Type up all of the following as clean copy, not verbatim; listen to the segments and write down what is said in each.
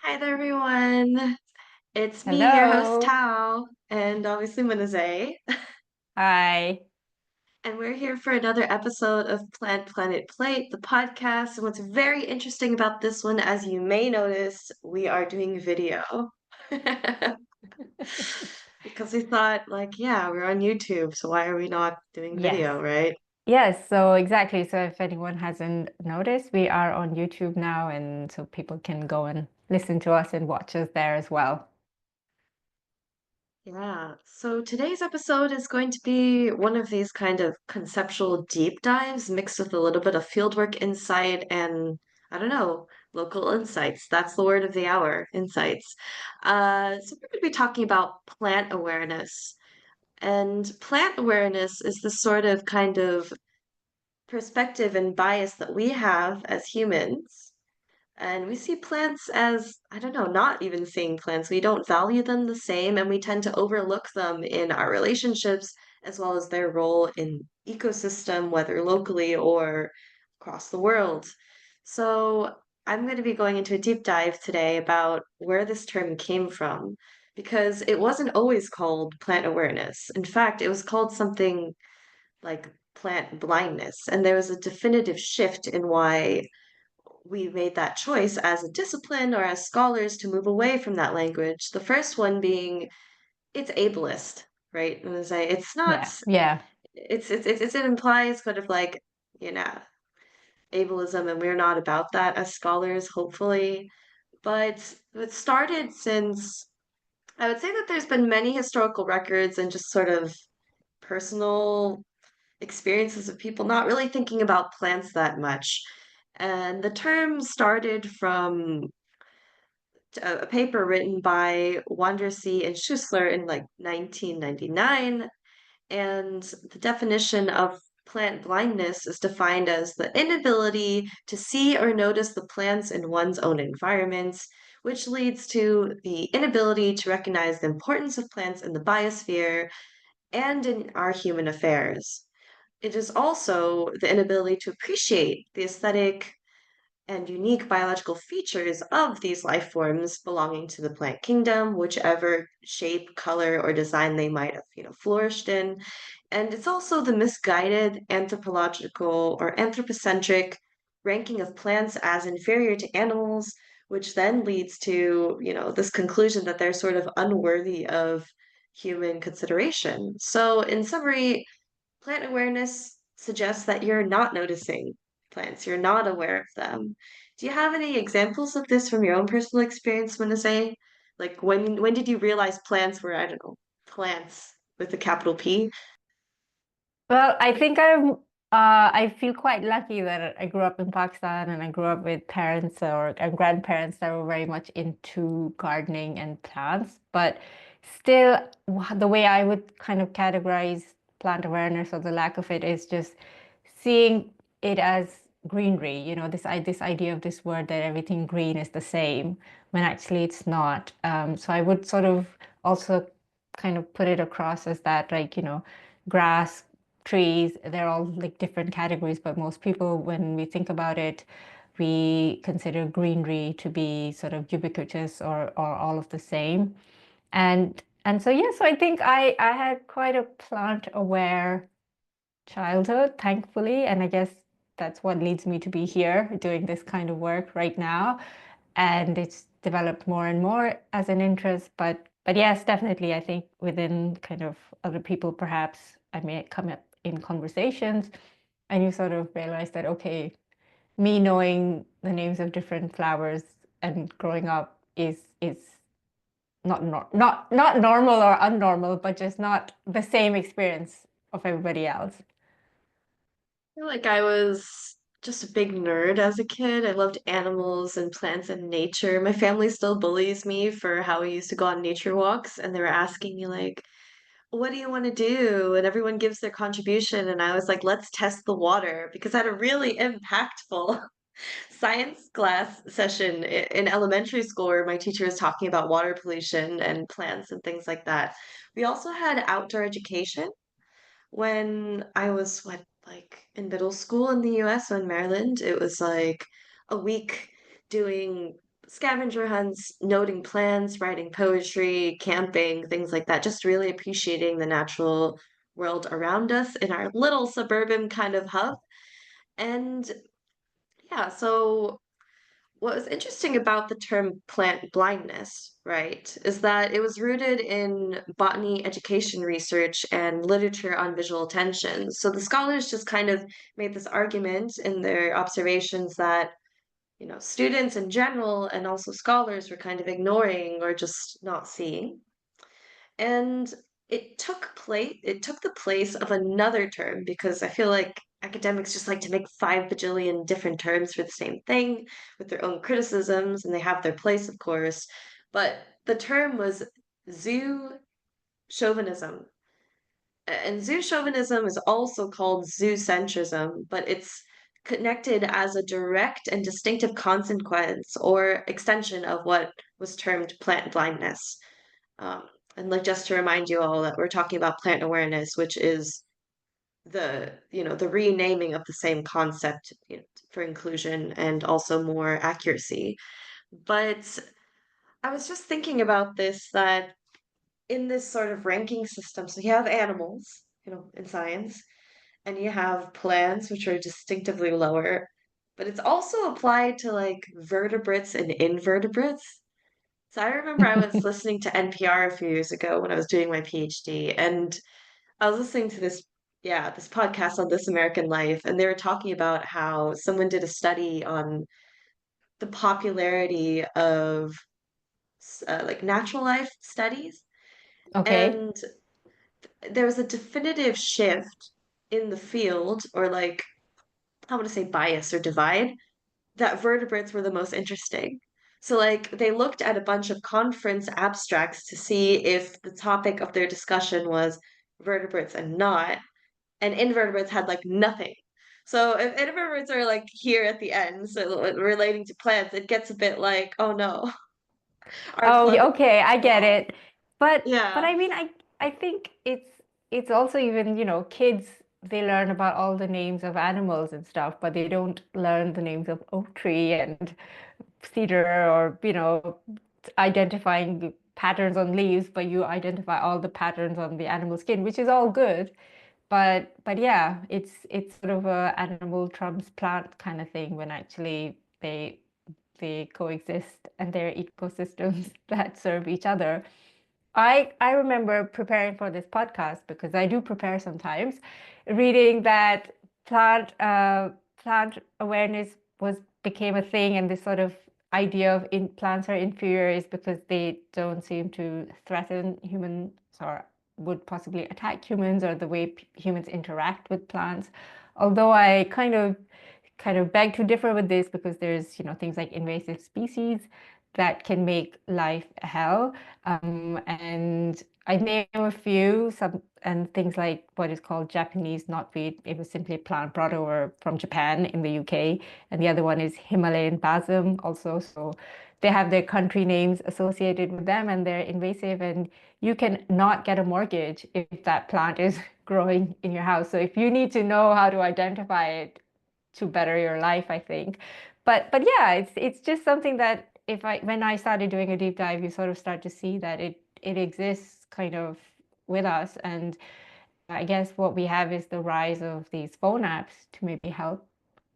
Hi there, everyone. It's me, your host, Hello. Tao, and obviously Manaze. Hi. And we're here for another episode of Plant Planet Plate, the podcast. And what's very interesting about this one, as you may notice, we are doing video. Because we thought, like, yeah, we're on YouTube, so why are we not doing Yes. video, right? Yes, so exactly. So if anyone hasn't noticed, we are on YouTube now, and so people can go and listen to us and watch us there as well. Yeah, so today's episode is going to be one of these kind of conceptual deep dives mixed with a little bit of fieldwork insight and, I don't know, local insights. That's the word of the hour, insights. So we're going to be talking about plant awareness. And plant awareness is the sort of kind of perspective and bias that we have as humans and we see plants as, I don't know, not even seeing plants. We don't value them the same, and we tend to overlook them in our relationships as well as their role in ecosystem, whether locally or across the world. So I'm going to be going into a deep dive today about where this term came from, because it wasn't always called plant awareness. In fact, it was called something like plant blindness, and there was a definitive shift in why we made that choice as a discipline or as scholars to move away from that language. The first one being it's ableist, right? And say it's not. Yeah. Yeah. It implies kind of like you know ableism, and we're not about that as scholars, hopefully. But it started since I would say that there's been many historical records and just sort of personal experiences of people not really thinking about plants that much. And the term started from a paper written by Wandersee and Schussler in like 1999. And the definition of plant blindness is defined as the inability to see or notice the plants in one's own environments, which leads to the inability to recognize the importance of plants in the biosphere and in our human affairs. It is also the inability to appreciate the aesthetic and unique biological features of these life forms belonging to the plant kingdom, whichever shape, color, or design they might have, flourished in. And it's also the misguided anthropological or anthropocentric ranking of plants as inferior to animals, which then leads to, this conclusion that they're sort of unworthy of human consideration. So, in summary, plant awareness suggests that you're not noticing plants, you're not aware of them. Do you have any examples of this from your own personal experience, Say, like when did you realize plants were, I don't know, plants with a capital P? Well, I feel quite lucky that I grew up in Pakistan and I grew up with parents or and grandparents that were very much into gardening and plants. But still, the way I would kind of categorize plant awareness or the lack of it is just seeing it as greenery, this idea of this word that everything green is the same, when actually it's not. So I would sort of also kind of put it across as that, like, grass, trees, they're all like different categories, but most people, when we think about it, we consider greenery to be sort of ubiquitous or all of the same. And so yeah, so I think I had quite a plant aware childhood, thankfully. And I guess that's what leads me to be here doing this kind of work right now. And it's developed more and more as an interest. But yes, definitely, I think within kind of other people, perhaps I may come up in conversations and you sort of realize that, okay, me knowing the names of different flowers and growing up is not normal or unnormal, but just not the same experience of everybody else. I feel like I was just a big nerd as a kid. I loved animals and plants and nature. My family still bullies me for how we used to go on nature walks, and they were asking me like, what do you want to do? And everyone gives their contribution. And I was like, let's test the water because I had a really impactful science class session in elementary school where my teacher was talking about water pollution and plants and things like that. We also had outdoor education when I was like in middle school in the US, so in Maryland. It was like a week doing scavenger hunts, noting plants, writing poetry, camping, things like that, just really appreciating the natural world around us in our little suburban kind of hub. And yeah, so what was interesting about the term plant blindness, right, is that it was rooted in botany education research and literature on visual attention. So the scholars just kind of made this argument in their observations that, students in general and also scholars were kind of ignoring or just not seeing. And it took the place of another term because I feel like academics just like to make 5 bajillion different terms for the same thing with their own criticisms, and they have their place, of course. But the term was zoo chauvinism. And zoo chauvinism is also called zoocentrism, but it's connected as a direct and distinctive consequence or extension of what was termed plant blindness. Um, and like just to remind you all that we're talking about plant awareness, which is the renaming of the same concept, for inclusion and also more accuracy. But I was just thinking about this that in this sort of ranking system, so you have animals, in science, and you have plants, which are distinctively lower, but it's also applied to like vertebrates and invertebrates. So I remember I was listening to NPR a few years ago when I was doing my PhD, and I was listening to this podcast on This American Life, and they were talking about how someone did a study on the popularity of like natural life studies, Okay. and there was a definitive shift in the field, or like I want to say bias or divide, that vertebrates were the most interesting. So, like, they looked at a bunch of conference abstracts to see if the topic of their discussion was vertebrates and not, and invertebrates had like nothing. So, if invertebrates are like here at the end, so relating to plants, it gets a bit like, oh no, our Oh, close. okay, I get Well, it. But yeah. I mean, I think it's also even, kids, they learn about all the names of animals and stuff, but they don't learn the names of oak tree and cedar or, identifying patterns on leaves, but you identify all the patterns on the animal skin, which is all good. But yeah, it's sort of a animal trumps plant kind of thing when actually they coexist and they're ecosystems that serve each other. I remember preparing for this podcast because I do prepare sometimes, reading that plant awareness was became a thing, and this sort of idea of plants are inferior is because they don't seem to threaten humans or would possibly attack humans or the way humans interact with plants. Although I kind of beg to differ with this because there's things like invasive species that can make life a hell. And I name a few, some and things like what is called Japanese knotweed. It was simply a plant brought over from Japan in the UK, and the other one is Himalayan balsam also. So they have their country names associated with them, and they're invasive, and you can not get a mortgage if that plant is growing in your house. So if you need to know how to identify it to better your life, I think. But yeah, it's just something that if I when I started doing a deep dive, you sort of start to see that it exists kind of with us. And I guess what we have is the rise of these phone apps to maybe help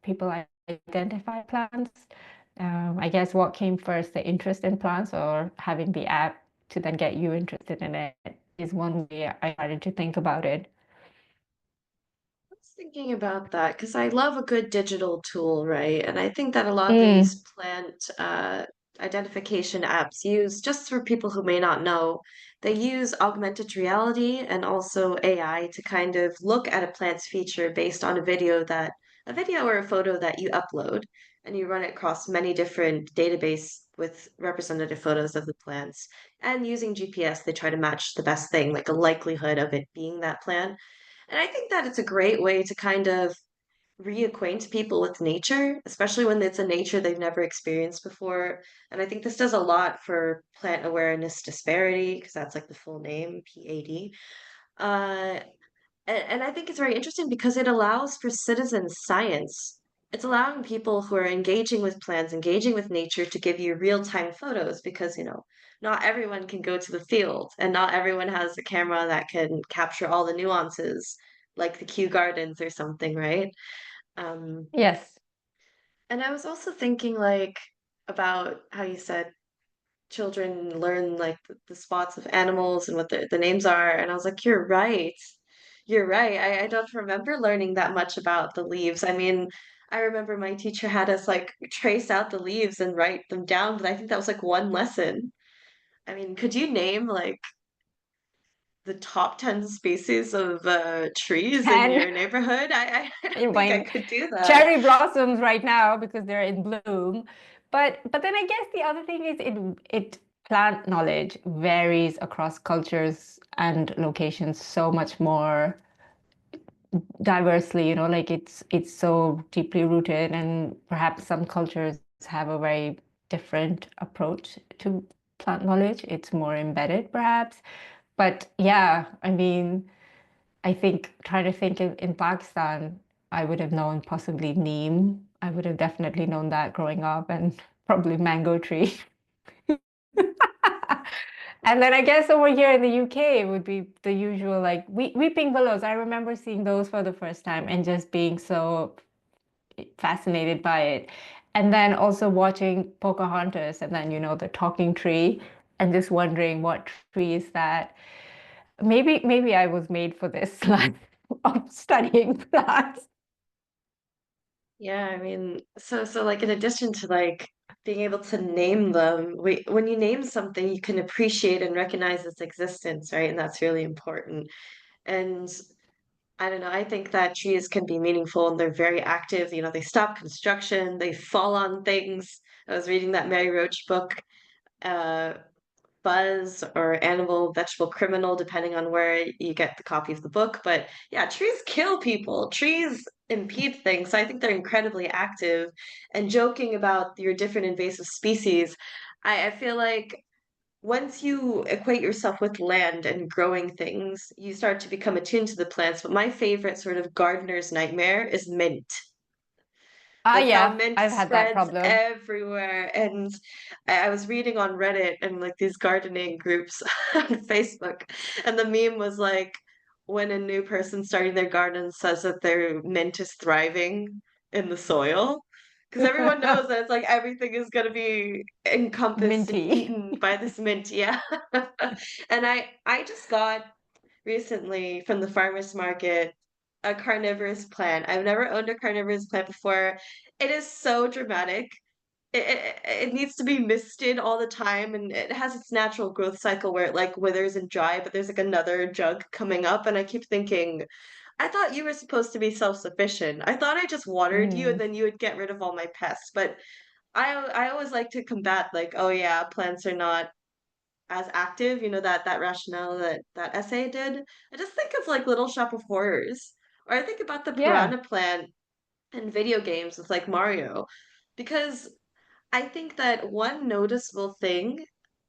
people identify plants. I guess what came first, the interest in plants or having the app to then get you interested in it is one way I started to think about it. Was thinking about that because I love a good digital tool, right? And I think that a lot of these Mm, plant identification apps use, just for people who may not know, they use augmented reality and also AI to kind of look at a plant's feature based on a video or a photo that you upload, and you run it across many different database with representative photos of the plants. And using GPS, they try to match the best thing, like a likelihood of it being that plant. And I think that it's a great way to kind of reacquaint people with nature, especially when it's a nature they've never experienced before. And I think this does a lot for plant awareness disparity, because that's like the full name, PAD. And I think it's very interesting because it allows for citizen science it's allowing people who are engaging with plants, engaging with nature to give you real-time photos because, not everyone can go to the field and not everyone has a camera that can capture all the nuances like the Kew Gardens or something, right? Um, Yes. and I was also thinking like about how you said children learn like the spots of animals and what the names are. And I was like, you're right. You're right. I don't remember learning that much about the leaves. I mean, I remember my teacher had us like trace out the leaves and write them down, but I think that was like one lesson. I mean, could you name like the top 10 species of trees in 10. your neighborhood? I don't I think I mean, could do that. cherry blossoms right now because they're in bloom. But then I guess the other thing is it plant knowledge varies across cultures and locations so much more diversely, like it's so deeply rooted, and perhaps some cultures have a very different approach to plant knowledge. It's more embedded, perhaps. But yeah, I mean, I think trying to think in Pakistan, I would have known possibly neem. I would have definitely known that growing up, and probably mango tree. And then I guess over here in the UK, it would be the usual like weeping willows. I remember seeing those for the first time and just being so fascinated by it. And then also watching Pocahontas and then, the talking tree and just wondering what tree is that. Maybe I was made for this line of studying plants. Yeah, I mean, so like in addition to like being able to name them, when you name something, you can appreciate and recognize its existence, right? And that's really important. And I don't know, I think that trees can be meaningful and they're very active. They stop construction, they fall on things. I was reading that Mary Roach book, uh, Buzz or Animal Vegetable Criminal, depending on where you get the copy of the book. But yeah, trees kill people. Trees impede things. So I think they're incredibly active. And joking about your different invasive species, I feel like once you equate yourself with land and growing things, you start to become attuned to the plants. But my favorite sort of gardener's nightmare is mint. Ah, Like how yeah, mint I've had that spreads problem. everywhere. And I was reading on Reddit and like these gardening groups on Facebook, and the meme was like when a new person starting their garden says that their mint is thriving in the soil. Because everyone knows that it's like everything is going to be encompassed and Minty. eaten by this mint. Yeah. And I just got recently from the farmer's market a carnivorous plant. I've never owned a carnivorous plant before. It is so dramatic. It needs to be misted all the time, and it has its natural growth cycle where it like withers and dry, but there's like another jug coming up, and I keep thinking, I thought you were supposed to be self-sufficient. I thought I just watered you and Mm, then you would get rid of all my pests. But I always like to combat like, oh yeah, plants are not as active, that rationale that essay did. I just think of like Little Shop of Horrors, or I think about the yeah. piranha plant in video games with like Mario, because I think that one noticeable thing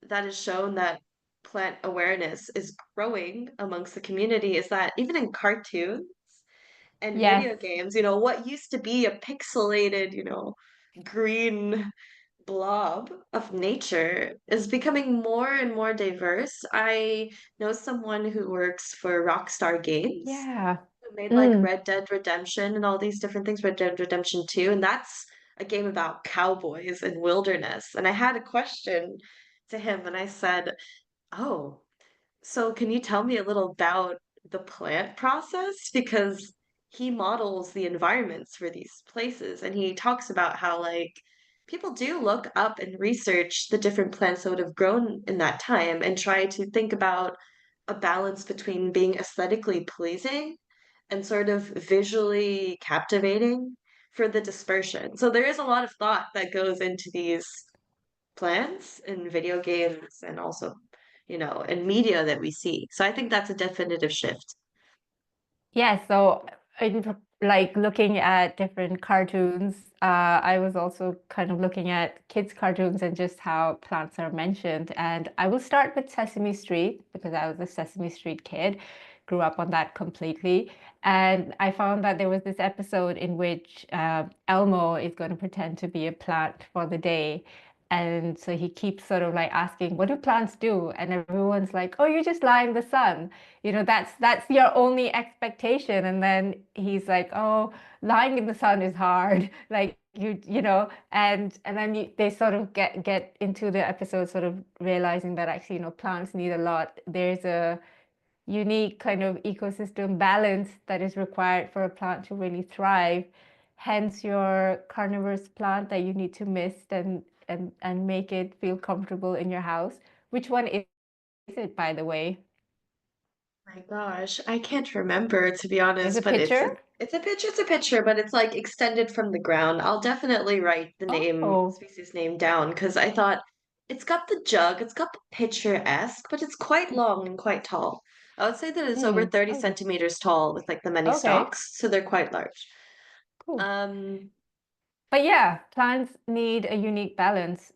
that is shown that plant awareness is growing amongst the community is that even in cartoons and Yes. video games, what used to be a pixelated, green blob of nature is becoming more and more diverse. I know someone who works for Rockstar Games Yeah. who made like Mm, Red Dead Redemption and all these different things, Red Dead Redemption 2, and that's a game about cowboys and wilderness. And I had a question to him and I said, "Oh, so can you tell me a little about the plant process? Because he models the environments for these places and he talks about how like people do look up and research the different plants that would have grown in that time and try to think about a balance between being aesthetically pleasing and sort of visually captivating for the dispersion. So there is a lot of thought that goes into these plants in video games and also, in media that we see. So I think that's a definitive shift. yeah, so like looking at different cartoons, I was also kind of looking at kids' cartoons and just how plants are mentioned. And I will start with Sesame Street because I was a Sesame Street kid, grew up on that completely. And I found that there was this episode in which Elmo is going to pretend to be a plant for the day. And so he keeps sort of like asking, what do plants do? And everyone's like, oh, you just lie in the sun. You know, that's your only expectation. And then he's like, oh, lying in the sun is hard. Like you know, and then they sort of get into the episode sort of realizing that actually, you know, plants need a lot. There's a unique kind of ecosystem balance that is required for a plant to really thrive. Hence your carnivorous plant that you need to mist and make it feel comfortable in your house. Which one is it, by the way? My gosh, I can't remember to be Is honest, a but picture? it's a picture, but it's like extended from the ground. I'll definitely write the name, Oh, species name down because I thought it's got the jug, it's got the picturesque, but it's quite long and quite tall. I would say that it's over 30 okay. centimeters tall with like the many Okay, stalks, so they're quite large. cool. Um, But yeah, plants need a unique balance,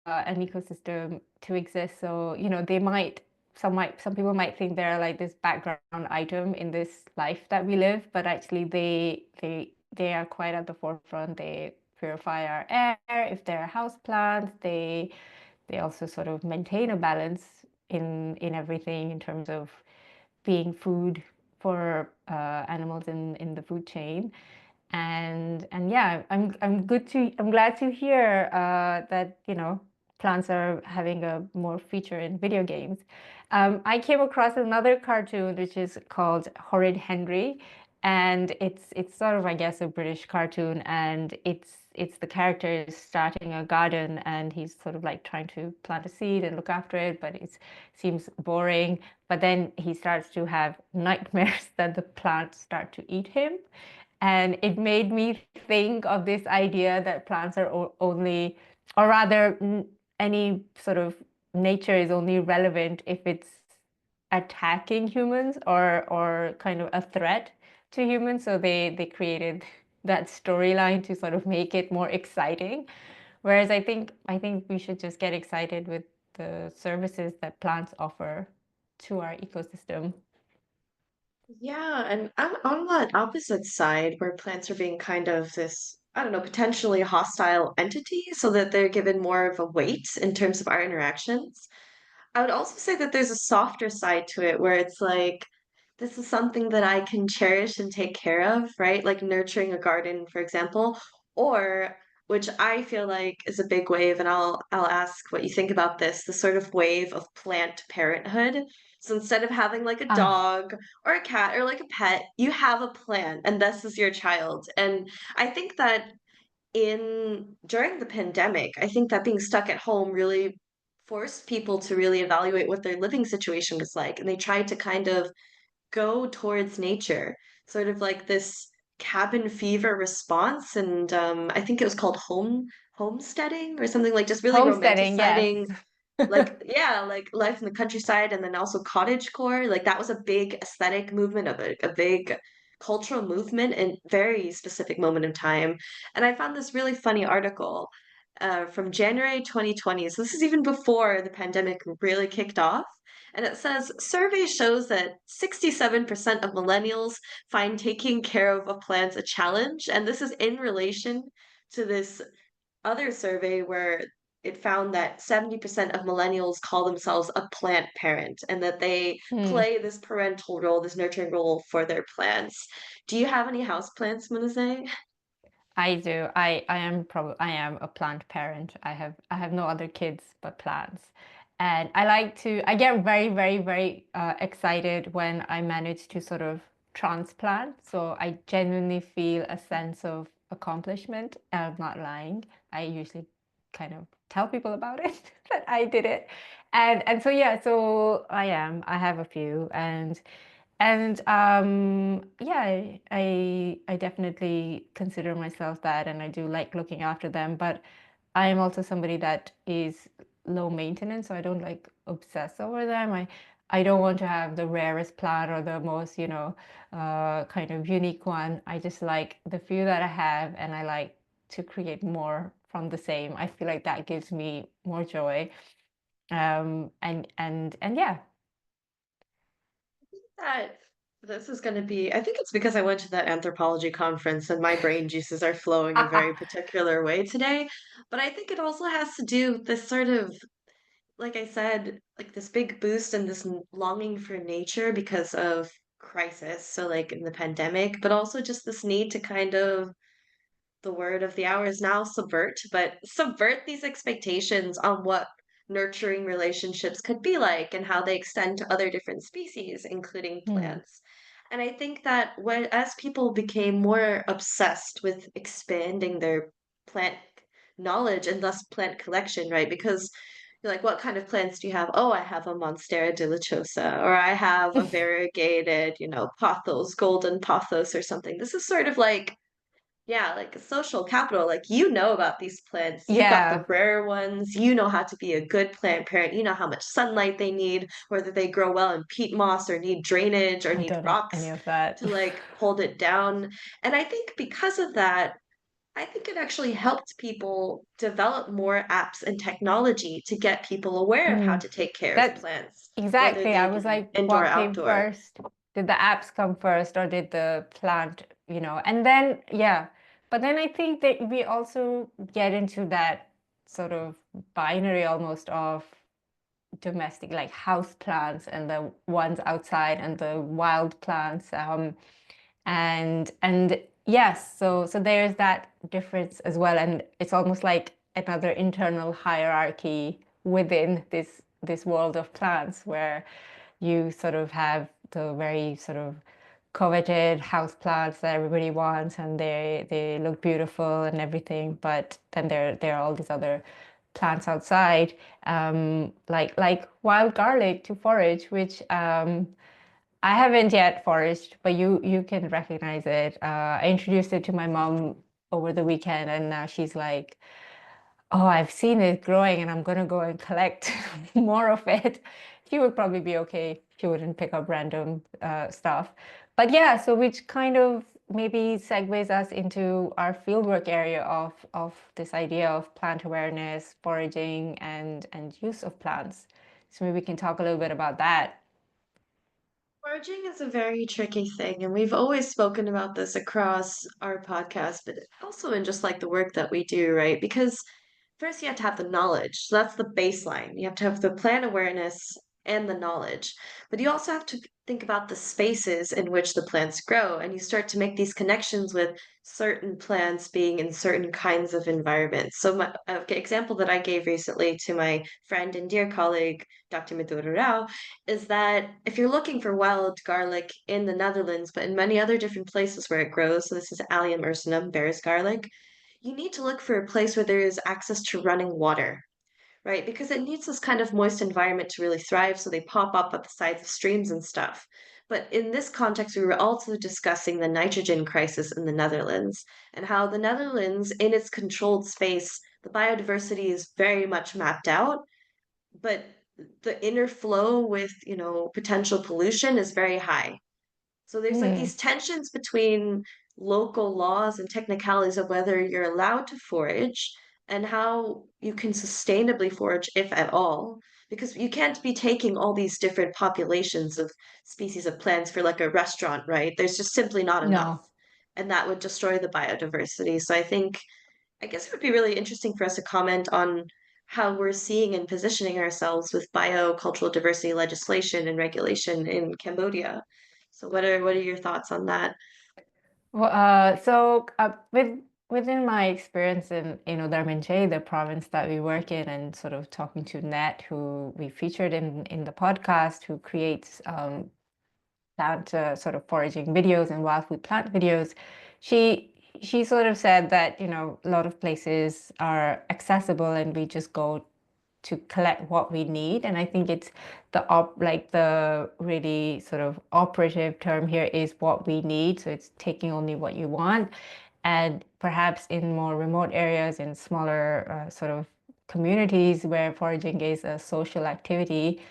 an ecosystem to exist. So, you know, some people might think they're like this background item in this life that we live, but actually they are quite at the forefront. They purify our air. If they're house plants, they also sort of maintain a balance in everything in terms of being food for animals in the food chain. And yeah, I'm glad to hear that, you know, plants are having a more feature in video games. I came across another cartoon which is called Horrid Henry, and it's sort of, I guess, a British cartoon, and it's the character is starting a garden and he's sort of like trying to plant a seed and look after it, but it seems boring. But then he starts to have nightmares that the plants start to eat him. And it made me think of this idea that plants are only, or rather, any sort of nature is only relevant if it's attacking humans or kind of a threat to humans. So they created that storyline to sort of make it more exciting. Whereas I think we should just get excited with the services that plants offer to our ecosystem. yeah, and I'm on that opposite side where plants are being kind of this, I don't know, potentially hostile entity so that they're given more of a weight in terms of our interactions. I would also say that there's a softer side to it where it's like, this is something that I can cherish and take care of, right? Like nurturing a garden, for example, or which I feel like is a big wave, and I'll ask what you think about this, the sort of wave of plant parenthood. So instead of having like a Ah, dog or a cat or like a pet, you have a plant and this is your child. And I think that in during the pandemic, I think that being stuck at home really forced people to really evaluate what their living situation was like. And they tried to kind of go towards nature, sort of like this cabin fever response. And I think it was called homesteading or something like just really homesteading, yes. romanticizing like yeah, like life in the countryside and then also cottagecore. Like that was a big aesthetic movement of a big cultural movement in very specific moment of time. And I found this really funny article from January 2020. So this is even before the pandemic really kicked off. And it says survey shows that 67% of millennials find taking care of a plant a challenge. And this is in relation to this other survey where it found that 70% of millennials call themselves a plant parent and that they Hmm. play this parental role, this nurturing role for their plants. Do you have any house plants, Manasseh? I do. I am a plant parent. I have no other kids but plants. And I get very, very, very excited when I manage to sort of transplant. So I genuinely feel a sense of accomplishment. I'm not lying. I usually kind of tell people about it that I did it. And so yeah, so I have a few, and yeah, I definitely consider myself that, and I do like looking after them. But I am also somebody that is low maintenance, so I don't like obsess over them. I don't want to have the rarest plant or the most, you know, kind of unique one. I just like the few that I have, and I like to create more from the same. I feel like that gives me more joy. And yeah. That This is going to be, I think it's because I went to that anthropology conference and my brain juices are flowing a very particular way today. But I think it also has to do with this sort of, like I said, like this big boost and this longing for nature because of crisis. So, like in the pandemic, but also just this need to kind of, the word of the hour is now subvert, but subvert these expectations on what nurturing relationships could be like and how they extend to other different species, including Hmm. plants. And I think that when as people became more obsessed with expanding their plant knowledge and thus plant collection, right? Because you're like, what kind of plants do you have? Oh, I have a Monstera delicciosa, or I have a variegated, pothos, golden pothos, or something. This is sort of like, yeah, like a social capital. Like, you know about these plants. You got the Yeah, rare ones. You know how to be a good plant parent. You know how much sunlight they need, whether they grow well in peat moss or need drainage or I need don't know any rocks of that. to like hold it down. And I think because of that, I think it actually helped people develop more apps and technology to get people aware of how Mm. to take care of That plants, whether exactly. I they was be like, indoor, what came outdoor. first? Did the apps come first or did the plant, And then, yeah. But then I think that we also get into that sort of binary almost of domestic, like house plants and the ones outside and the wild plants. And yes, so there's that difference as well, and it's almost like another internal hierarchy within this world of plants where you sort of have the very sort of coveted house plants that everybody wants and they look beautiful and everything, but then there are all these other plants outside, like wild garlic to forage, which I haven't yet foraged, but you can recognize it. I introduced it to my mom over the weekend, and now she's like, "Oh, I've seen it growing, and I'm gonna go and collect more of it." She would probably be okay. She wouldn't pick up random stuff. But yeah, so which kind of maybe segues us into our fieldwork area of this idea of plant awareness, foraging, and use of plants. So maybe we can talk a little bit about that. Foraging is a very tricky thing, and we've always spoken about this across our podcast, but also in just like the work that we do, right? Because first you have to have the knowledge. So that's the baseline. You have to have the plant awareness and the knowledge. But you also have to think about the spaces in which the plants grow, and you start to make these connections with certain plants being in certain kinds of environments. So my example that I gave recently to my friend and dear colleague, Dr. Maduro Rao, is that if you're looking for wild garlic in the Netherlands, but in many other different places where it grows, so this is Allium ursinum, bear's garlic, you need to look for a place where there is access to running water, right? Because it needs this kind of moist environment to really thrive, so they pop up at the sides of streams and stuff. But in this context, we were also discussing the nitrogen crisis in the Netherlands and how the Netherlands, in its controlled space, the biodiversity is very much mapped out, but the inner flow with, potential pollution is very high. So there's like Hmm. these tensions between local laws and technicalities of whether you're allowed to forage and how you can sustainably forage, if at all, because you can't be taking all these different populations of species of plants for like a restaurant, right? There's just simply not enough. No. And that would destroy the biodiversity. So I guess it would be really interesting for us to comment on how we're seeing and positioning ourselves with biocultural diversity legislation and regulation in Cambodia. So what are your thoughts on that? Well, within my experience in Darminjay, the province that we work in, and sort of talking to Nat, who we featured in the podcast, who creates plant sort of foraging videos and wild food plant videos, she she sort of said that, a lot of places are accessible and we just go to collect what we need. And I think it's the really sort of operative term here is what we need. So it's taking only what you want. And perhaps in more remote areas, in smaller sort of communities where foraging is a social activity,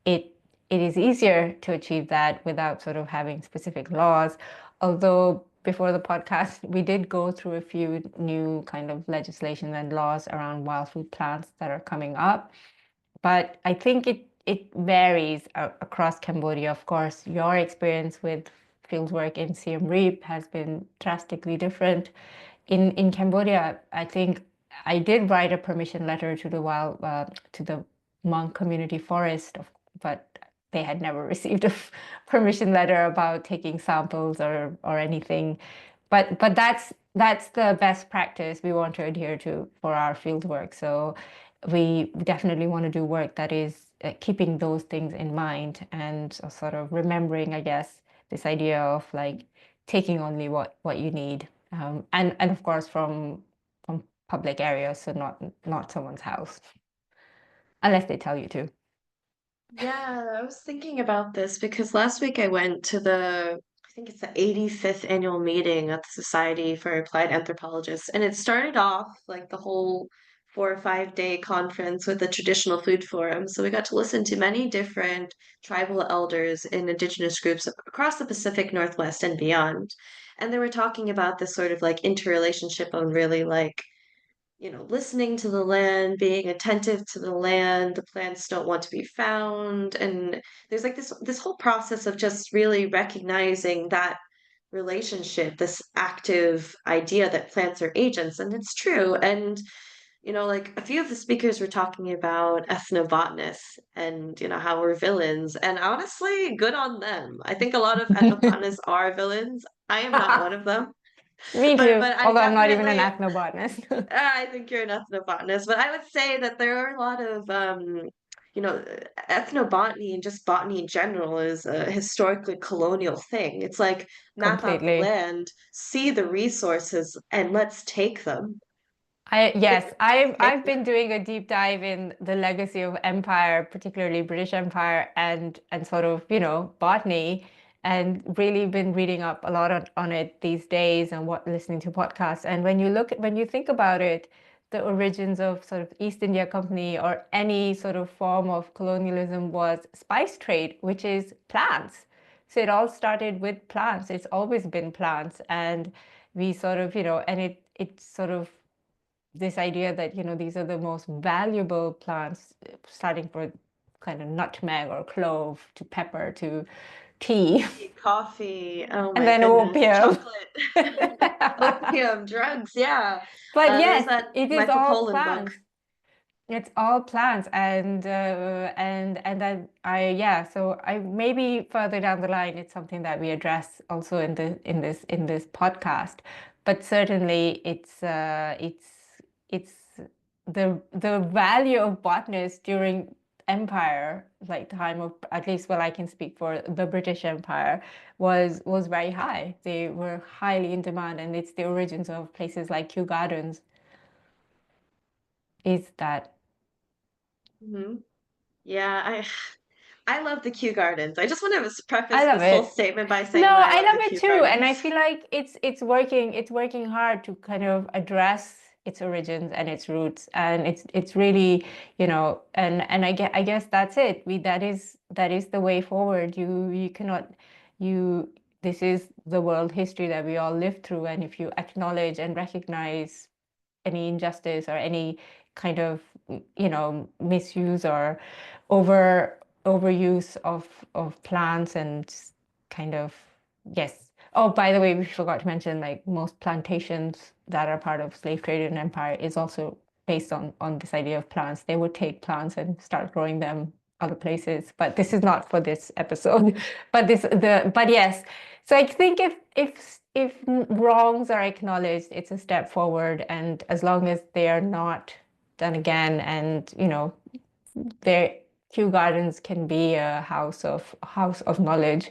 it it is easier to achieve that without sort of having specific laws. Although before the podcast, we did go through a few new kind of legislation and laws around wild food plants that are coming up. But I think it varies across Cambodia. Of course, your experience with fieldwork in Siem Reap has been drastically different. In Cambodia, I think I did write a permission letter to the to the Hmong community forest, but they had never received a permission letter about taking samples or anything. But that's the best practice we want to adhere to for our field work. So we definitely want to do work that is keeping those things in mind and sort of remembering, I guess, this idea of like taking only what you need, and of course from public areas, so not someone's house, unless they tell you to. Yeah, I was thinking about this because last week I went to I think it's the 85th annual meeting of the Society for Applied Anthropologists. And it started off like the whole 4 or 5 day conference with a traditional food forum. So we got to listen to many different tribal elders in indigenous groups across the Pacific Northwest and beyond. And they were talking about this sort of like interrelationship on really like listening to the land, being attentive to the land, the plants don't want to be found. And there's like this whole process of just really recognizing that relationship, this active idea that plants are agents, and it's true. And like a few of the speakers were talking about ethnobotanists and how we're villains. And honestly, good on them. I think a lot of ethnobotanists are villains. I am not one of them. Me But too, but I although I'm not even an definitely ethnobotanist. I think you're an ethnobotanist, but I would say that there are a lot of, you know, ethnobotany and just botany in general is a historically colonial thing. It's like map out the Completely. land, see the resources, and let's take them. Yes, I've Take been doing a deep dive in the legacy of empire, particularly British Empire and sort of, botany, and really been reading up a lot on it these days and listening to podcasts. And when you think about it, the origins of sort of East India Company or any sort of form of colonialism was spice trade, which is plants. So it all started with plants. It's always been plants. And we sort of, and it sort of this idea that these are the most valuable plants, starting for kind of nutmeg or clove to pepper to tea, coffee. Oh and my then goodness. opium. Chocolate. Opium, drugs, yeah. But There's yes, that it is Michael all Pollan book. plants. It's all plants, and then yeah. So I maybe further down the line, it's something that we address also in this podcast. But certainly, it's the value of botanists during empire, like time of, at least, well, I can speak for the British Empire, was very high. They were highly in demand, and it's the origins of places like Kew Gardens. Is that Hmm. Yeah, I love the Kew Gardens. I just want to I preface love this whole it. statement by No, saying that I I love love the it Kew too, and I Gardens. feel like it's working hard to kind of address its origins and its roots, and it's really, and I guess that's it. That is the way forward. You cannot you this is the world history that we all lived through, and if you acknowledge and recognize any injustice or any kind of misuse or overuse of plants and kind of, yes. Oh, by the way, we forgot to mention, like, most plantations that are part of slave trade in empire is also based on this idea of plants. They would take plants and start growing them other places, but this is not for this episode. But yes, so I think if wrongs are acknowledged, it's a step forward, and as long as they are not done again, and their Kew Gardens can be a house of knowledge,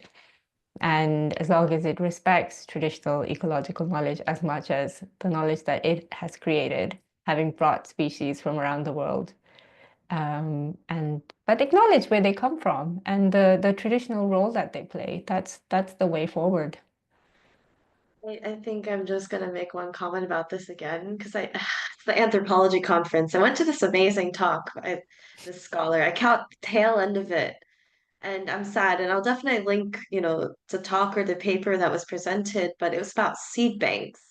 and as long as it respects traditional ecological knowledge as much as the knowledge that it has created, having brought species from around the world, and but acknowledge where they come from and the traditional role that they play. That's the way forward. I think I'm just gonna make one comment about this again because it's the anthropology conference. I went to this amazing talk by this scholar. I caught the tail end of it, and I'm sad. And I'll definitely link, the talk or the paper that was presented, but it was about seed banks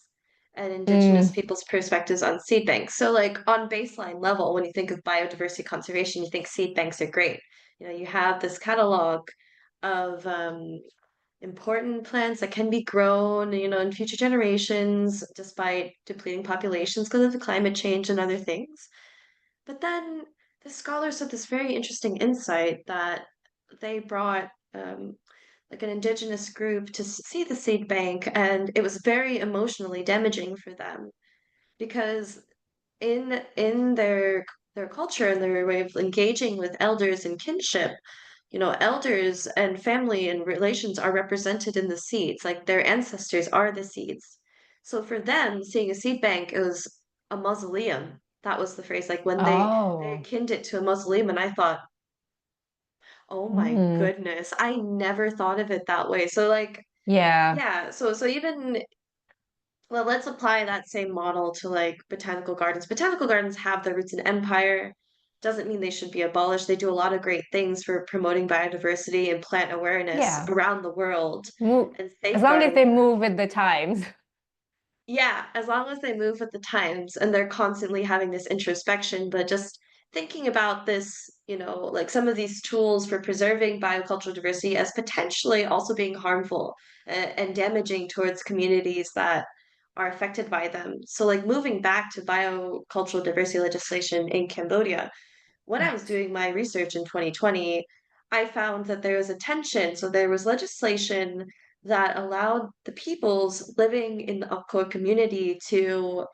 and indigenous Mm, people's perspectives on seed banks. So, like on baseline level, when you think of biodiversity conservation, you think seed banks are great. You have this catalog of important plants that can be grown, in future generations, despite depleting populations because of the climate change and other things. But then the scholars had this very interesting insight that they brought like an indigenous group to see the seed bank, and it was very emotionally damaging for them because in their culture and their way of engaging with elders and kinship, elders and family and relations are represented in the seeds, like their ancestors are the seeds. So for them, seeing a seed bank, it was a mausoleum. That was the phrase, like when they Oh, akined it to a mausoleum, and I thought, oh my mm, goodness, I never thought of it that way. So like, yeah, yeah, so even well, let's apply that same model to like botanical gardens. Botanical gardens have their roots in empire. Doesn't mean they should be abolished. They do a lot of great things for promoting biodiversity and plant awareness yeah. around the world Move, and as long as safeguarding they that. move with the times. Yeah, as long as they move with the times and they're constantly having this introspection, but just thinking about this, like some of these tools for preserving biocultural diversity as potentially also being harmful and damaging towards communities that are affected by them. So, like moving back to biocultural diversity legislation in Cambodia, when I was Yes. doing my research in 2020, I found that there was a tension. So there was legislation that allowed the peoples living in the Ukko community to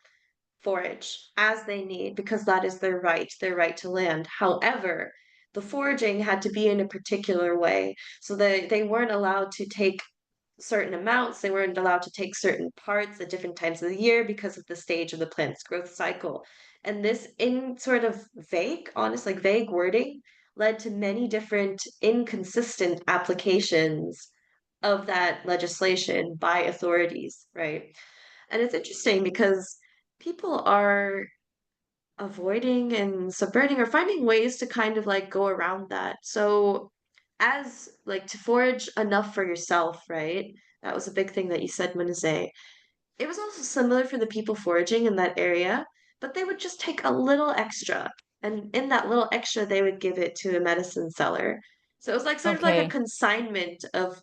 forage as they need because that is their right to land. However, the foraging had to be in a particular way. So they weren't allowed to take certain amounts. They weren't allowed to take certain parts at different times of the year because of the stage of the plant's growth cycle. And this, in sort of vague, honest, like vague wording, led to many different inconsistent applications of that legislation by authorities, right? And it's interesting because people are avoiding and subverting or finding ways to kind of like go around that. So as like to forage enough for yourself, right? That was a big thing that you said, Manasseh. It was also similar for the people foraging in that area, but they would just take a little extra. And in that little extra, they would give it to a medicine seller. So it was like sort of like a Okay. consignment of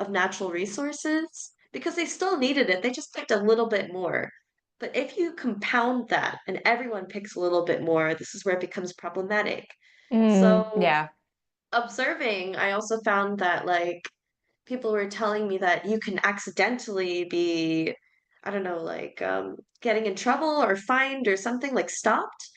natural resources because they still needed it. They just picked a little bit more. But if you compound that and everyone picks a little bit more, this is where it becomes problematic. So Yeah. observing, I also found that like people were telling me that you can accidentally be, I don't know, like getting in trouble or fined or something like stopped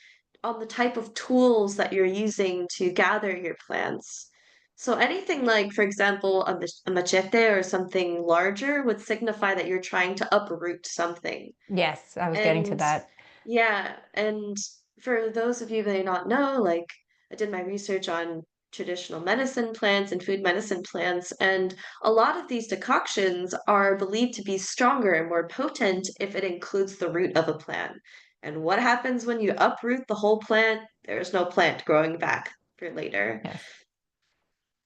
on the type of tools that you're using to gather your plants. So anything like, for example, a machete or something larger would signify that you're trying to uproot something. Yes, I was getting to And that. yeah, and for those of you that may not know, like I did my research on traditional medicine plants and food medicine plants, and a lot of these decoctions are believed to be stronger and more potent if it includes the root of a plant. And what happens when you uproot the whole plant? There's no plant growing back for later. Yes.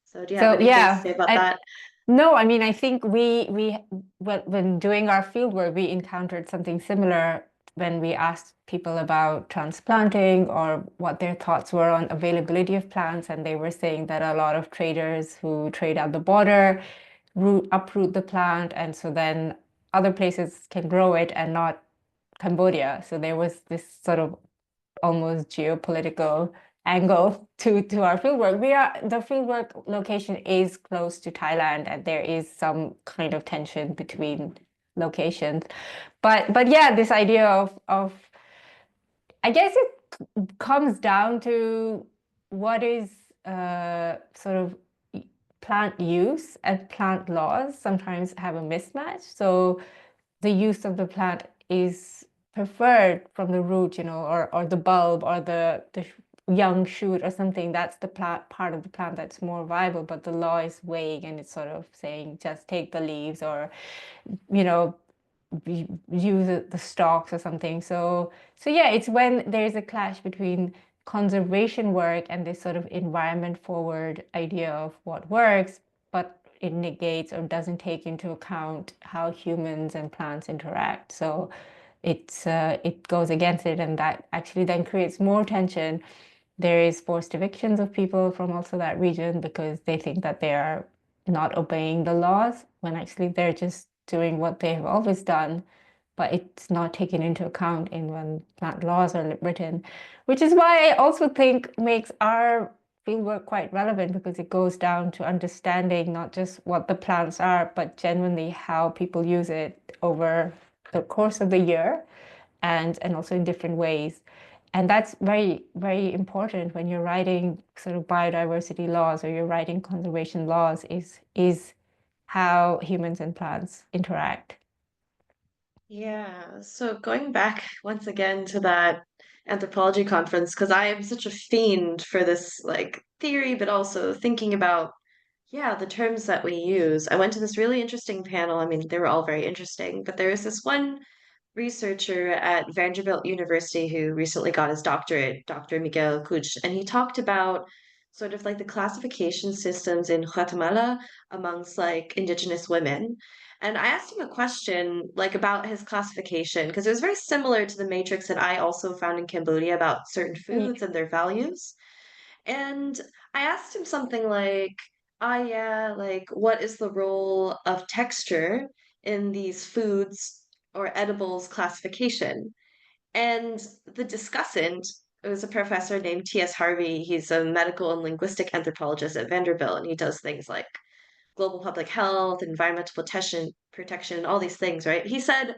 So do you have So anything to yeah, say about I that? no, I mean I think we when doing our field work, we encountered something similar when we asked people about transplanting or what their thoughts were on availability of plants, and they were saying that a lot of traders who trade at the border uproot the plant, and so then other places can grow it and not Cambodia. So there was this sort of almost geopolitical angle to our fieldwork. The fieldwork location is close to Thailand, and there is some kind of tension between locations. But yeah, this idea of I guess it comes down to what is sort of plant use and plant laws sometimes have a mismatch. So the use of the plant is preferred from the root, or the bulb or the young shoot or something. That's the plant part of the plant that's more viable, but the law is vague and it's sort of saying just take the leaves or, you know, use the stalks or something. So yeah, it's when there's a clash between conservation work and this sort of environment forward idea of what works, but it negates or doesn't take into account how humans and plants interact. So it goes against it, and that actually then creates more tension. There is forced evictions of people from also that region because they think that they are not obeying the laws when actually they're just doing what they have always done, but it's not taken into account in when plant laws are written, which is why I also think makes our fieldwork quite relevant because it goes down to understanding not just what the plants are, but genuinely how people use it over the course of the year and also in different ways. And that's very, very important when you're writing sort of biodiversity laws or you're writing conservation laws is how humans and plants interact. Yeah, so going back once again to that anthropology conference, because I am such a fiend for this like theory, but also thinking about, yeah, the terms that we use. I went to this really interesting panel. I mean, they were all very interesting, but there was this one researcher at Vanderbilt University who recently got his doctorate, Dr. Miguel Kuch, and he talked about sort of like the classification systems in Guatemala amongst like indigenous women. And I asked him a question like about his classification because it was very similar to the matrix that I also found in Cambodia about certain Yeah. foods and their values. And I asked him something like, ah, yeah, like what is the role of texture in these foods or edibles classification? And the discussant was a professor named T.S. Harvey. He's a medical and linguistic anthropologist at Vanderbilt, and he does things like global public health, environmental protection, all these things, right? He said,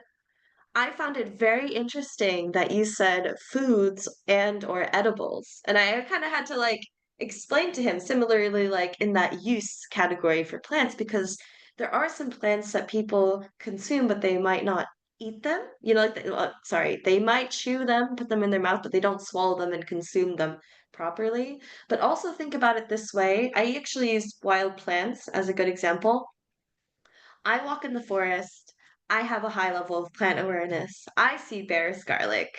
I found it very interesting that you said foods and or edibles. And I kind of had to like explain to him similarly like in that use category for plants because there are some plants that people consume but they might not eat them. You know like sorry, they might chew them, put them in their mouth but they don't swallow them and consume them properly. But also think about it this way. I actually use wild plants as a good example. I walk in the forest. I have a high level of plant awareness. I see bear's garlic.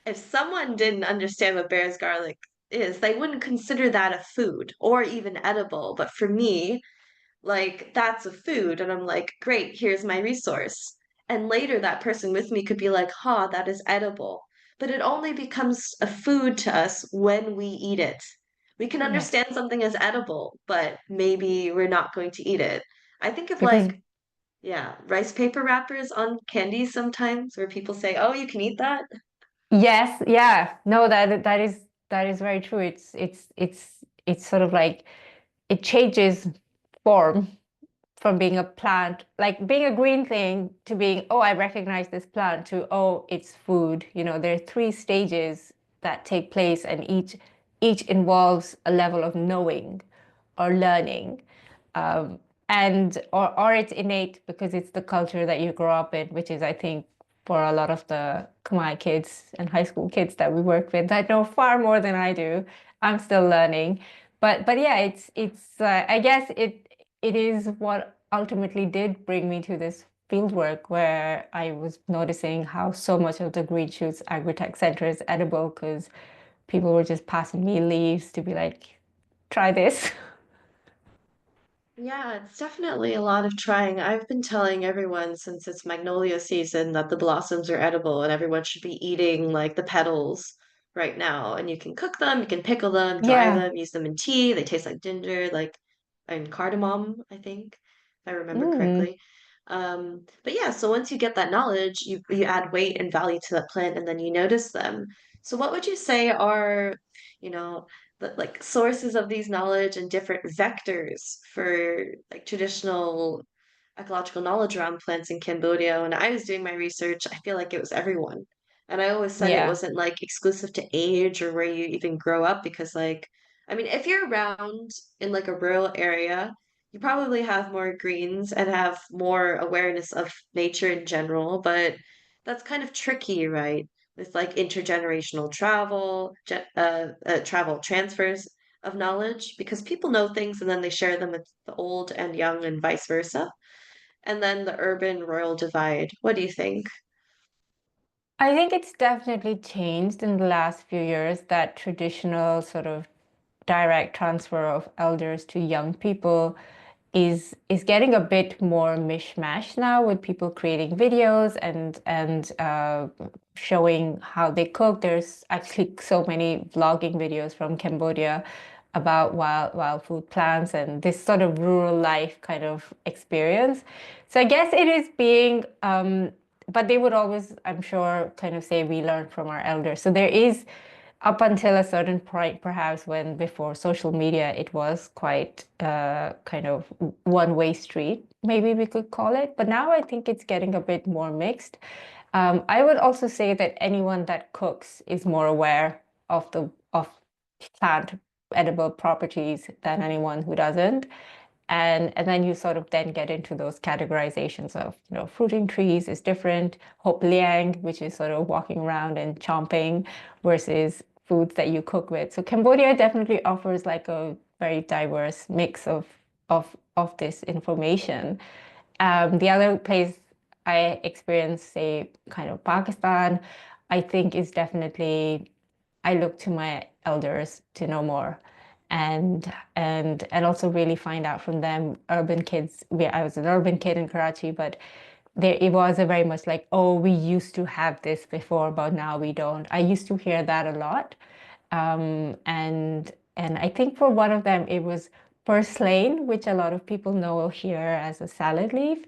If someone didn't understand what bear's garlic is, they wouldn't consider that a food or even edible. But for me, like that's a food. And I'm like, great, here's my resource. And later that person with me could be like, huh, that is edible. But it only becomes a food to us when we eat it. We can Yes. understand something as edible, but maybe we're not going to eat it. I think of Because like yeah, rice paper wrappers on candy sometimes where people say, "Oh, you can eat that." yes, yeah, no, that is very true. It's sort of like it changes form from being a plant, like being a green thing to being, oh, I recognize this plant to, oh, it's food. There are three stages that take place and each involves a level of knowing or learning. Um, and or it's innate because it's the culture that you grow up in, which is, I think, for a lot of the Khmer kids and high school kids that we work with that know far more than I do. I'm still learning. But yeah, it's I guess it is what ultimately did bring me to this fieldwork where I was noticing how so much of the green shoots agri-tech center is edible because people were just passing me leaves to be like, try this. Yeah, it's definitely a lot of trying. I've been telling everyone since it's magnolia season that the blossoms are edible and everyone should be eating like the petals right now. And you can cook them, you can pickle them, dry Yeah. them, use them in tea. They taste like ginger, like and cardamom, I think, if I remember Mm. correctly. But yeah, so once you get that knowledge, you add weight and value to that plant and then you notice them. So what would you say are, you know, like sources of these knowledge and different vectors for like traditional ecological knowledge around plants in Cambodia? When I was doing my research, I feel like it was everyone. And I always said it Yeah. wasn't like exclusive to age or where you even grow up because like I mean, if you're around in like a rural area, you probably have more greens and have more awareness of nature in general, but that's kind of tricky, right? With like intergenerational travel, travel transfers of knowledge, because people know things and then they share them with the old and young and vice versa. And then the urban rural divide. What do you think? I think it's definitely changed in the last few years that traditional sort of direct transfer of elders to young people is getting a bit more mishmash now with people creating videos and showing how they cook. There's actually so many vlogging videos from Cambodia about wild food plants and this sort of rural life kind of experience. So I guess it is being, but they would always, I'm sure, kind of say we learn from our elders. So there is up until a certain point, perhaps when before social media, it was quite kind of one-way street, maybe we could call it. But now I think it's getting a bit more mixed. I would also say that anyone that cooks is more aware of plant edible properties than anyone who doesn't. And then you sort of then get into those categorizations of, fruiting trees is different, hop liang, which is sort of walking around and chomping, versus foods that you cook with. So Cambodia definitely offers like a very diverse mix of this information. The other place I experienced, say, kind of Pakistan, I think is definitely I look to my elders to know more and also really find out from them. Urban kids, I was an urban kid in Karachi, but there it was a very much like, oh, we used to have this before, but now we don't. I used to hear that a lot. And I think for one of them it was purslane, which a lot of people know here as a salad leaf.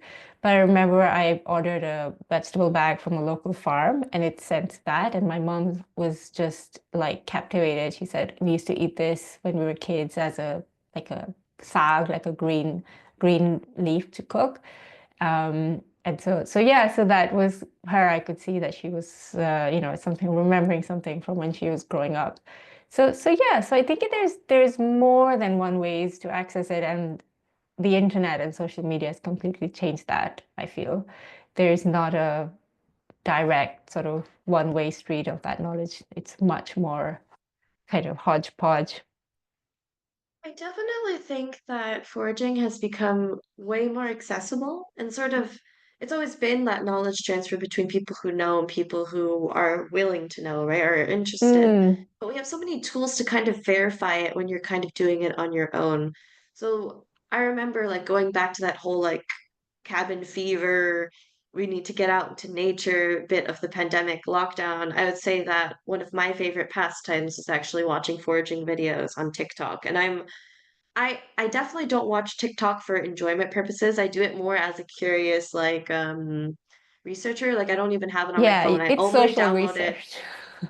But I remember I ordered a vegetable bag from a local farm and it sent that, and my mom was just like captivated. She said we used to eat this when we were kids as a like a sag, like a green leaf to cook. And so yeah, so that was her. I could see that she was, something remembering something from when she was growing up. So yeah, so I think there's more than one ways to access it, and the internet and social media has completely changed that, I feel. There's not a direct sort of one-way street of that knowledge. It's much more kind of hodgepodge. I definitely think that foraging has become way more accessible and sort of it's always been that knowledge transfer between people who know and people who are willing to know, right, or are interested. Mm, But we have so many tools to kind of verify it when you're kind of doing it on your own. So I remember like going back to that whole like cabin fever, we need to get out into nature bit of the pandemic lockdown. I would say that one of my favorite pastimes is actually watching foraging videos on TikTok. And I definitely don't watch TikTok for enjoyment purposes. I do it more as a curious researcher. Like I don't even have it on my yeah, phone. I it's only social download it. research.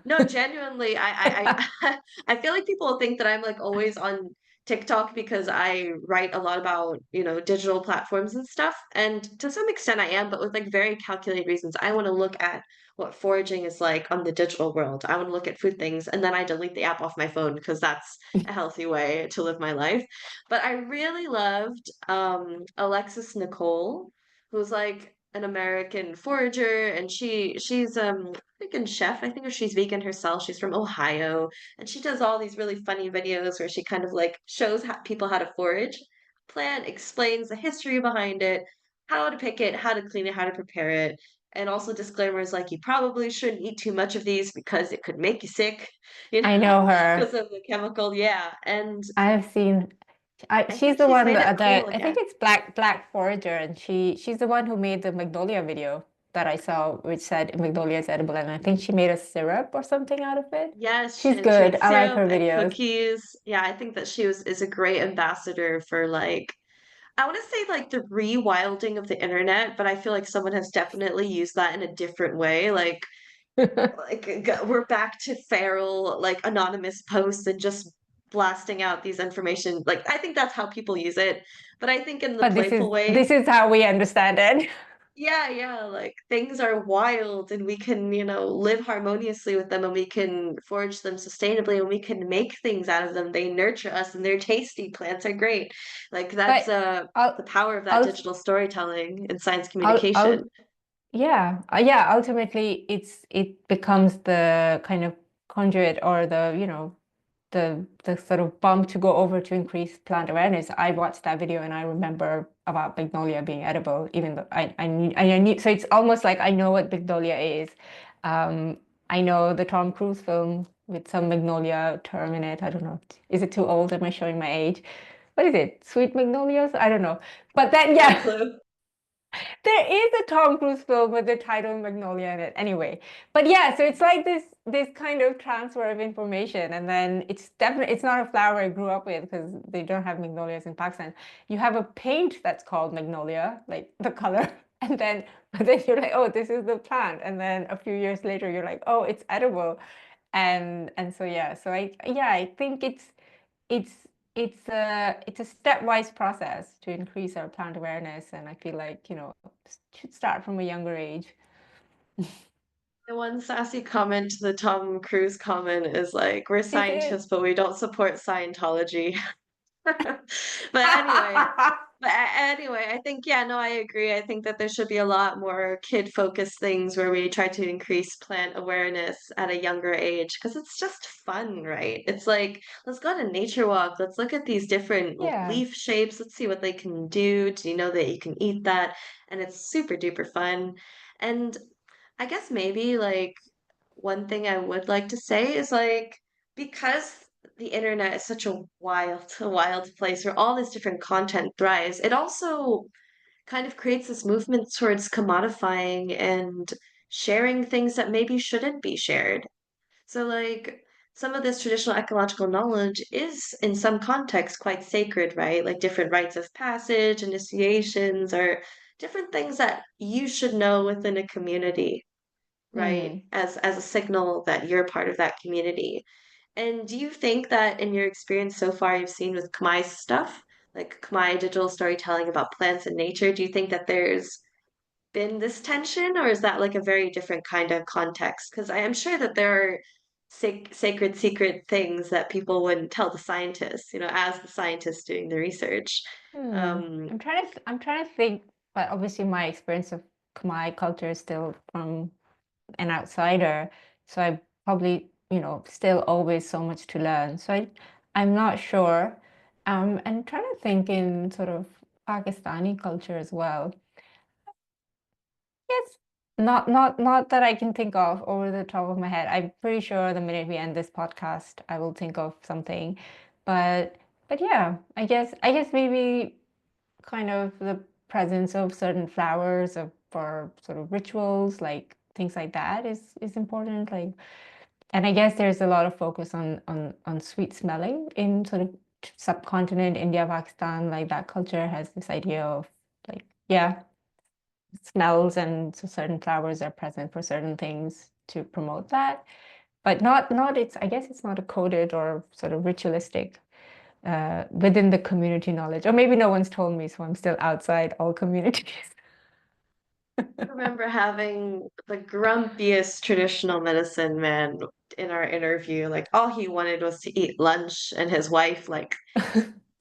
No, genuinely, I feel like people think that I'm like always on TikTok because I write a lot about, digital platforms and stuff. And to some extent I am, but with like very calculated reasons. I want to look at what foraging is like on the digital world. I want to look at food things and then I delete the app off my phone because that's a healthy way to live my life. But I really loved Alexis Nicole, who's like an American forager and she's vegan chef. I think she's vegan herself. She's from Ohio, and she does all these really funny videos where she kind of like shows people how to forage, plant, explains the history behind it, how to pick it, how to clean it, how to prepare it, and also disclaimers like you probably shouldn't eat too much of these because it could make you sick, I know because her. of the chemical. Yeah, and I've seen I she's think the she's one made it that cool I think again. it's Black Forager, and she's the one who made the Magnolia video that I saw, which said Magnolia is edible, and I think she made a syrup or something out of it. Yes, She's and she good. made I like syrup her and videos. cookies. Yeah, I think that she was is a great ambassador for like I want to say like the rewilding of the internet, but I feel like someone has definitely used that in a different way. We're back to feral, like anonymous posts and just blasting out these information. Like I think that's how people use it, but I think in the But this is playful way, this is how we understand it. yeah, yeah, like things are wild and we can, live harmoniously with them and we can forage them sustainably and we can make things out of them. They nurture us and they're tasty. Plants are great. Like that's But the I'll power of that I'll digital storytelling and science I'll communication. yeah, ultimately it becomes the kind of conduit or the sort of bump to go over to increase plant awareness. I watched that video and I remember about Magnolia being edible, even though I knew, so it's almost like I know what Magnolia is. Um, I know the Tom Cruise film with some Magnolia term in it. I don't know. Is it too old? Am I showing my age? What is it? Sweet Magnolias? I don't know. But then No yeah. clue. There is a Tom Cruise film with the title Magnolia in it. Anyway, but yeah, so it's like this kind of transfer of information, and then it's not a flower I grew up with because they don't have magnolias in Pakistan. You have a paint that's called magnolia, like the color, and then but then you're like, oh, this is the plant, and then a few years later you're like, oh, it's edible, and so yeah, so I think it's it's a stepwise process to increase our plant awareness, and I feel like, should start from a younger age. The one sassy comment to the Tom Cruise comment is like, we're Is it? scientists, but we don't support Scientology. But anyway, anyway, I think, yeah, no, I agree. I think that there should be a lot more kid-focused things where we try to increase plant awareness at a younger age because it's just fun, right? It's like, let's go on a nature walk. Let's look at these different Yeah. leaf shapes. Let's see what they can do. Do you know that you can eat that? And it's super duper fun. And I guess maybe like one thing I would like to say is like because the internet is such a wild place where all this different content thrives, it also kind of creates this movement towards commodifying and sharing things that maybe shouldn't be shared. So like some of this traditional ecological knowledge is in some contexts quite sacred, right? Like different rites of passage, initiations, or different things that you should know within a community, right? Hmm. As a signal that you're part of that community. And do you think that in your experience so far you've seen with Khmer stuff, like Khmer digital storytelling about plants and nature, do you think that there's been this tension, or is that like a very different kind of context? Because I am sure that there are sacred secret things that people wouldn't tell the scientists, as the scientists doing the research. Hmm. Um, I'm trying to think, but obviously my experience of Khmer culture is still from an outsider, so I probably, still always so much to learn. So I'm not sure. And trying to think in sort of Pakistani culture as well. Yes, not that I can think of over the top of my head. I'm pretty sure the minute we end this podcast, I will think of something. But but yeah, I guess maybe kind of the presence of certain flowers for sort of rituals, like things like that is important. Like, and I guess there's a lot of focus on sweet smelling in sort of subcontinent India, Pakistan. Like that culture has this idea of like, yeah, smells, and so certain flowers are present for certain things to promote that. But not it's I guess it's not a coded or sort of ritualistic within the community knowledge. Or maybe no one's told me, so I'm still outside all communities. I remember having the grumpiest traditional medicine man in our interview. Like all he wanted was to eat lunch, and his wife like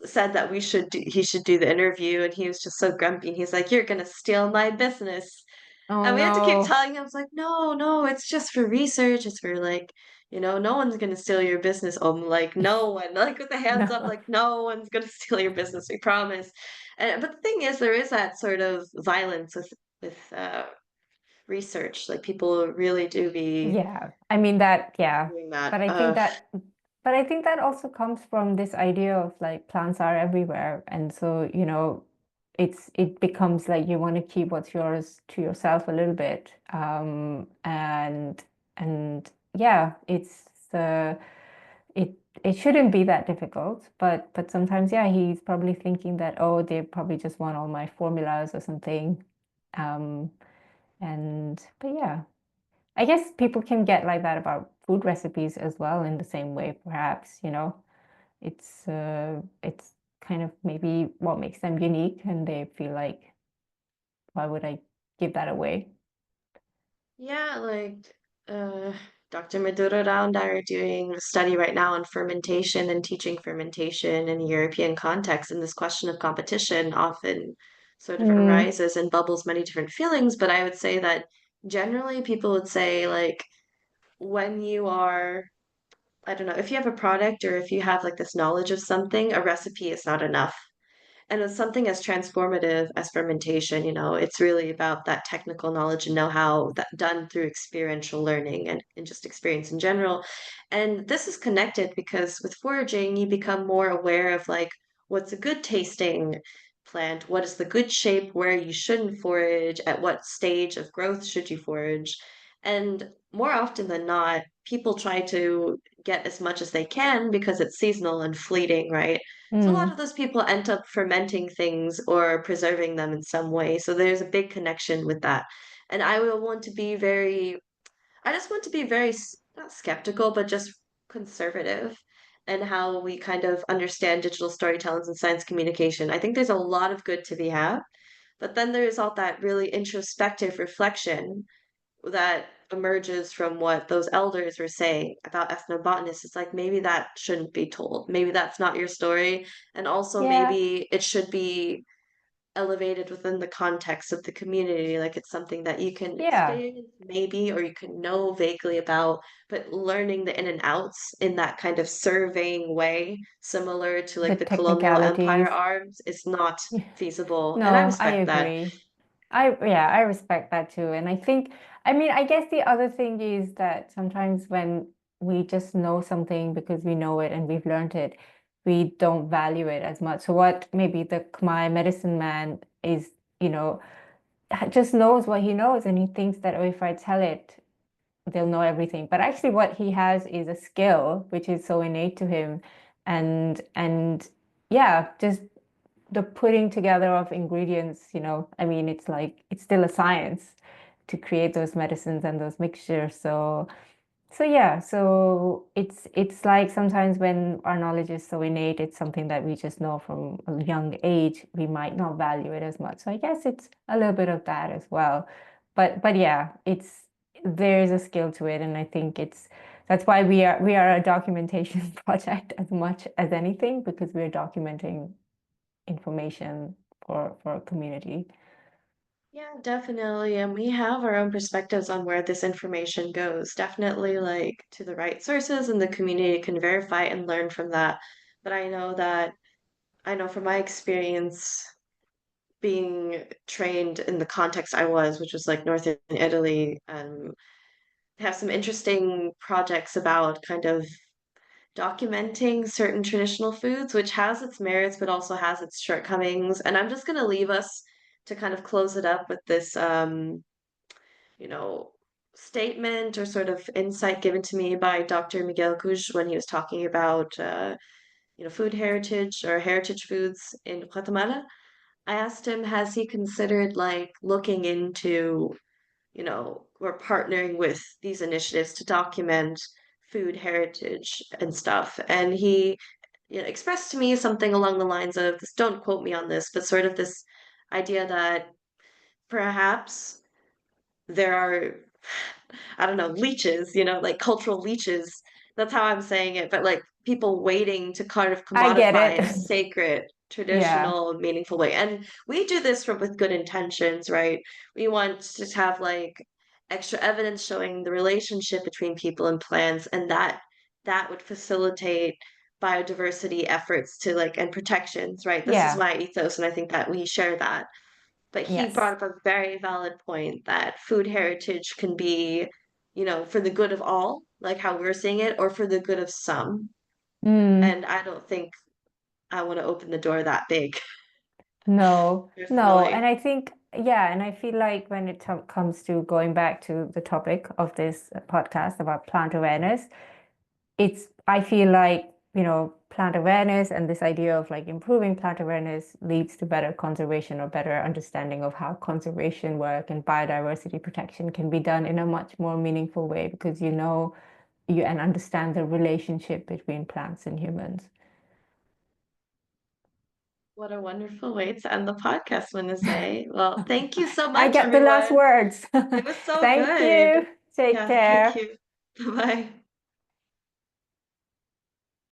said that he should do the interview, and he was just so grumpy. And he's like, "You're gonna steal my business." Oh And we had to keep no. telling him, I was like, no, no, it's just for research. It's for like, no one's gonna steal your business. Like no one, like with the hands up, No. like no one's gonna steal your business. We promise. And but the thing is, there is that sort of violence with research. Like people really do be Yeah. I mean that, yeah. doing that. But I think that but I think that also comes from this idea of like plants are everywhere. And so, it becomes like you want to keep what's yours to yourself a little bit. And yeah, it it shouldn't be that difficult, but sometimes, yeah, he's probably thinking that, oh, they probably just want all my formulas or something. Um, and but yeah. I guess people can get like that about food recipes as well in the same way, perhaps, it's kind of maybe what makes them unique, and they feel like, why would I give that away? Yeah, like uh, Dr. Madura Rao and I are doing a study right now on fermentation and teaching fermentation in a European context. And this question of competition often sort of Mm, arises and bubbles many different feelings. But I would say that generally people would say, like, when you are, I don't know, if you have a product or if you have like this knowledge of something, a recipe is not enough. And with something as transformative as fermentation, it's really about that technical knowledge and know-how that done through experiential learning and just experience in general. And this is connected because with foraging, you become more aware of like what's a good tasting plant, what is the good shape, where you shouldn't forage, at what stage of growth should you forage. And more often than not, people try to get as much as they can because it's seasonal and fleeting, right? So a lot Mm. of those people end up fermenting things or preserving them in some way. So there's a big connection with that. And I will want to be very I just want to be very, not skeptical, but just conservative and how we kind of understand digital storytelling and science communication. I think there's a lot of good to be had, but then there's all that really introspective reflection that emerges from what those elders were saying about ethnobotanists. It's like maybe that shouldn't be told. Maybe that's not your story. And also Yeah, maybe it should be elevated within the context of the community, like it's something that you can yeah. experience maybe or you can know vaguely about, but learning the in and outs in that kind of surveying way, similar to The like the colonial empire technicalities. arms, is not feasible. And I No, I respect that. agree. I respect that too. And I think, I mean, I guess the other thing is that sometimes when we just know something because we know it and we've learned it, we don't value it as much. So what maybe the Khmer medicine man is, you know, just knows what he knows and he thinks that, oh, if I tell it, they'll know everything. But actually what he has is a skill which is so innate to him. And yeah, just the putting together of ingredients, I mean, it's like it's still a science to create those medicines and those mixtures. So yeah, so it's like sometimes when our knowledge is so innate, it's something that we just know from a young age, we might not value it as much. So I guess it's a little bit of that as well. But yeah, there's a skill to it, and I think that's why we are a documentation project as much as anything, because we're documenting information for a community. Yeah, definitely. And we have our own perspectives on where this information goes. Definitely like to the right sources and the community can verify and learn from that. But I know from my experience being trained in the context I was, which was like northern Italy, have some interesting projects about kind of documenting certain traditional foods, which has its merits but also has its shortcomings. And I'm just going to leave us to kind of close it up with this, you know, statement or sort of insight given to me by Dr. Miguel Cuj when he was talking about, food heritage or heritage foods in Guatemala. I asked him, has he considered like looking into, we're partnering with these initiatives to document food heritage and stuff. And he, expressed to me something along the lines of this, don't quote me on this, but sort of this idea that perhaps there are, I don't know, leeches, like cultural leeches. That's how I'm saying it, but like people waiting to kind of I get commodify a it. sacred, Yeah. traditional, meaningful way. And we do this with good intentions, right? We want to have like extra evidence showing the relationship between people and plants, and that would facilitate biodiversity efforts to like and protections, right? This is Yeah. my ethos, and I think that we share that. But he Yes. brought up a very valid point that food heritage can be, for the good of all, like how we're seeing it, or for the good of some. Mm. And I don't think I want to open the door that big, No, no. And personally. I think, yeah, and I feel like when it comes to going back to the topic of this podcast about plant awareness, I feel like, plant awareness and this idea of like improving plant awareness leads to better conservation or better understanding of how conservation work and biodiversity protection can be done in a much more meaningful way because you and understand the relationship between plants and humans. What a wonderful way to end the podcast, Wednesday. Well, thank you so I much, get the last everyone. words. It was so Thank good. you. Take Yeah, thank care. you. Bye-bye.